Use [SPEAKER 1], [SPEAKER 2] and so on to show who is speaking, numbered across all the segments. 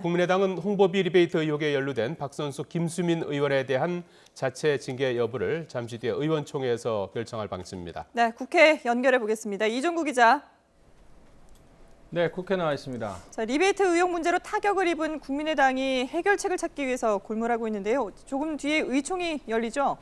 [SPEAKER 1] 국민의당은 홍보비 리베이트 의혹에 연루된 박선숙, 김수민 의원에 대한 자체 징계 여부를 잠시 뒤에 의원총회에서 결정할 방침입니다.
[SPEAKER 2] 네, 국회 연결해 보겠습니다. 이종구 기자.
[SPEAKER 3] 네, 국회 나와 있습니다.
[SPEAKER 2] 자, 리베이트 의혹 문제로 타격을 입은 국민의당이 해결책을 찾기 위해서 골몰하고 있는데요. 조금 뒤에 의총이 열리죠?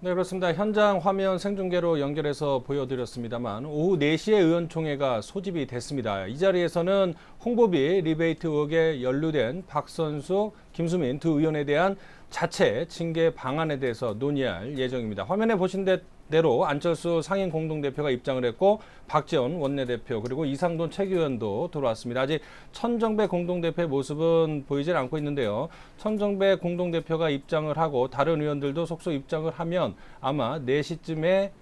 [SPEAKER 3] 네, 그렇습니다. 현장 화면 생중계로 연결해서 보여드렸습니다만 오후 4시에 의원총회가 소집이 됐습니다. 이 자리에서는 홍보비 리베이트 의혹에 연루된 박선숙, 김수민 두 의원에 대한 자체 징계 방안에 대해서 논의할 예정입니다. 화면에 보신 대로 안철수 상임 공동대표가 입장을 했고 박지원 원내대표 그리고 이상돈 최기의원도 들어왔습니다. 아직 천정배 공동대표의 모습은 보이질 않고 있는데요. 천정배 공동대표가 입장을 하고 다른 의원들도 속속 입장을 하면 아마 4시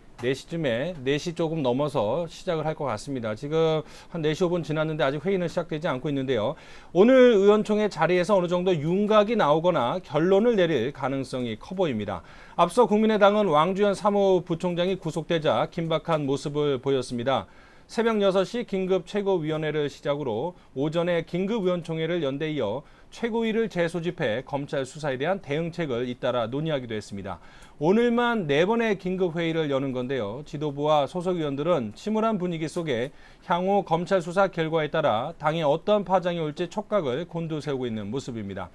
[SPEAKER 3] 조금 넘어서 시작을 할 것 같습니다. 지금 한 4시 5분 지났는데 아직 회의는 시작되지 않고 있는데요. 오늘 의원총회 자리에서 어느 정도 윤곽이 나오거나 결론을 내릴 가능성이 커 보입니다. 앞서 국민의당은 왕주현 사무부총장이 구속되자 긴박한 모습을 보였습니다. 새벽 6시 긴급 최고위원회를 시작으로 오전에 긴급의원총회를 연대 이어 최고위를 재소집해 검찰 수사에 대한 대응책을 잇따라 논의하기도 했습니다. 오늘만 4번의 긴급회의를 여는 건데요. 지도부와 소속위원들은 침울한 분위기 속에 향후 검찰 수사 결과에 따라 당에 어떤 파장이 올지 촉각을 곤두세우고 있는 모습입니다.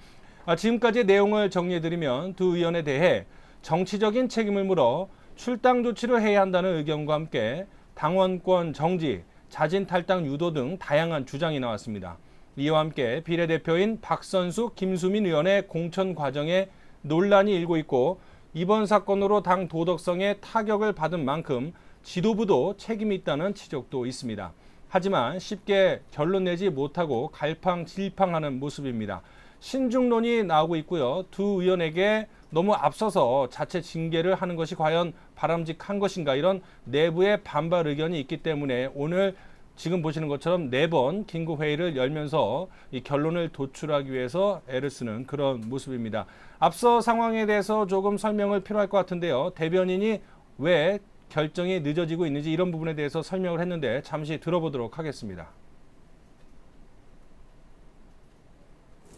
[SPEAKER 3] 지금까지의 내용을 정리해드리면 두 의원에 대해 정치적인 책임을 물어 출당 조치를 해야 한다는 의견과 함께 당원권 정지, 자진 탈당 유도 등 다양한 주장이 나왔습니다. 이와 함께 비례대표인 박선숙, 김수민 의원의 공천 과정에 논란이 일고 있고 이번 사건으로 당 도덕성에 타격을 받은 만큼 지도부도 책임이 있다는 지적도 있습니다. 하지만 쉽게 결론 내지 못하고 갈팡질팡하는 모습입니다. 신중론이 나오고 있고요. 두 의원에게 너무 앞서서 자체 징계를 하는 것이 과연 바람직한 것인가 이런 내부의 반발 의견이 있기 때문에 오늘 지금 보시는 것처럼 4번 긴급회의를 열면서 이 결론을 도출하기 위해서 애를 쓰는 그런 모습입니다. 앞서 상황에 대해서 조금 설명을 필요할 것 같은데요. 대변인이 왜 결정이 늦어지고 있는지 이런 부분에 대해서 설명을 했는데 잠시 들어보도록 하겠습니다.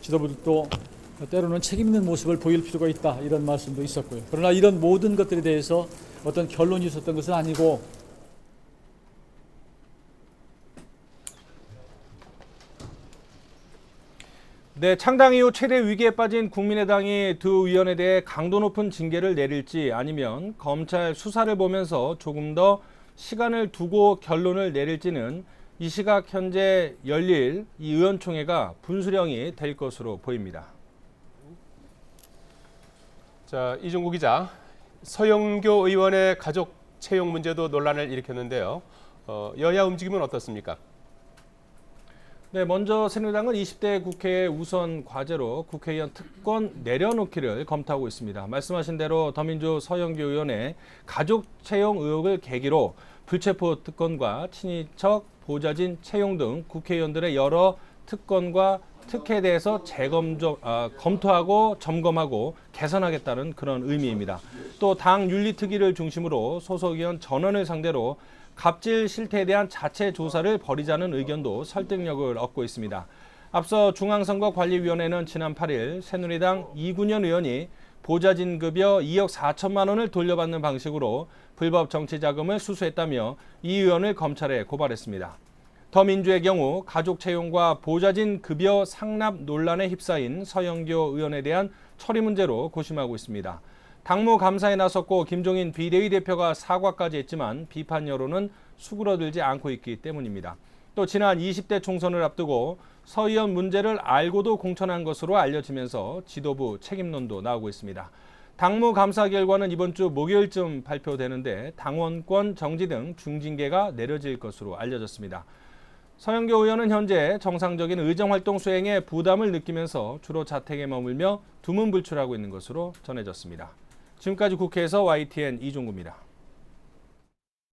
[SPEAKER 4] 지도부도 때로는 책임 있는 모습을 보일 필요가 있다 이런 말씀도 있었고요. 그러나 이런 모든 것들에 대해서 어떤 결론이 있었던 것은 아니고
[SPEAKER 3] 네, 창당 이후 최대 위기에 빠진 국민의당이 두 의원에 대해 강도 높은 징계를 내릴지 아니면 검찰 수사를 보면서 조금 더 시간을 두고 결론을 내릴지는 이 시각 현재 열릴 이 의원총회가 분수령이 될 것으로 보입니다.
[SPEAKER 1] 자, 이종구 기자, 서영교 의원의 가족 채용 문제도 논란을 일으켰는데요. 여야 움직임은 어떻습니까?
[SPEAKER 3] 네, 먼저 새누리당은 20대 국회의 우선 과제로 국회의원 특권 내려놓기를 검토하고 있습니다. 말씀하신 대로 더민주 서영교 의원의 가족 채용 의혹을 계기로 불체포 특권과 친인척, 보좌진 채용 등 국회의원들의 여러 특권과 특혜에 대해서 검토하고 점검하고 개선하겠다는 그런 의미입니다. 또 당 윤리특위를 중심으로 소속의원 전원을 상대로 갑질 실태에 대한 자체 조사를 벌이자는 의견도 설득력을 얻고 있습니다. 앞서 중앙선거관리위원회는 지난 8일 새누리당 이군현 의원이 보좌진 급여 2억 4천만 원을 돌려받는 방식으로 불법 정치자금을 수수했다며 이 의원을 검찰에 고발했습니다. 더민주의 경우 가족 채용과 보좌진 급여 상납 논란에 휩싸인 서영교 의원에 대한 처리 문제로 고심하고 있습니다. 당무 감사에 나섰고 김종인 비대위 대표가 사과까지 했지만 비판 여론은 수그러들지 않고 있기 때문입니다. 또 지난 20대 총선을 앞두고 서 의원 문제를 알고도 공천한 것으로 알려지면서 지도부 책임론도 나오고 있습니다. 당무 감사 결과는 이번 주 목요일쯤 발표되는데 당원권 정지 등 중징계가 내려질 것으로 알려졌습니다. 서영교 의원은 현재 정상적인 의정활동 수행에 부담을 느끼면서 주로 자택에 머물며 두문불출하고 있는 것으로 전해졌습니다. 지금까지 국회에서 YTN 이종구입니다.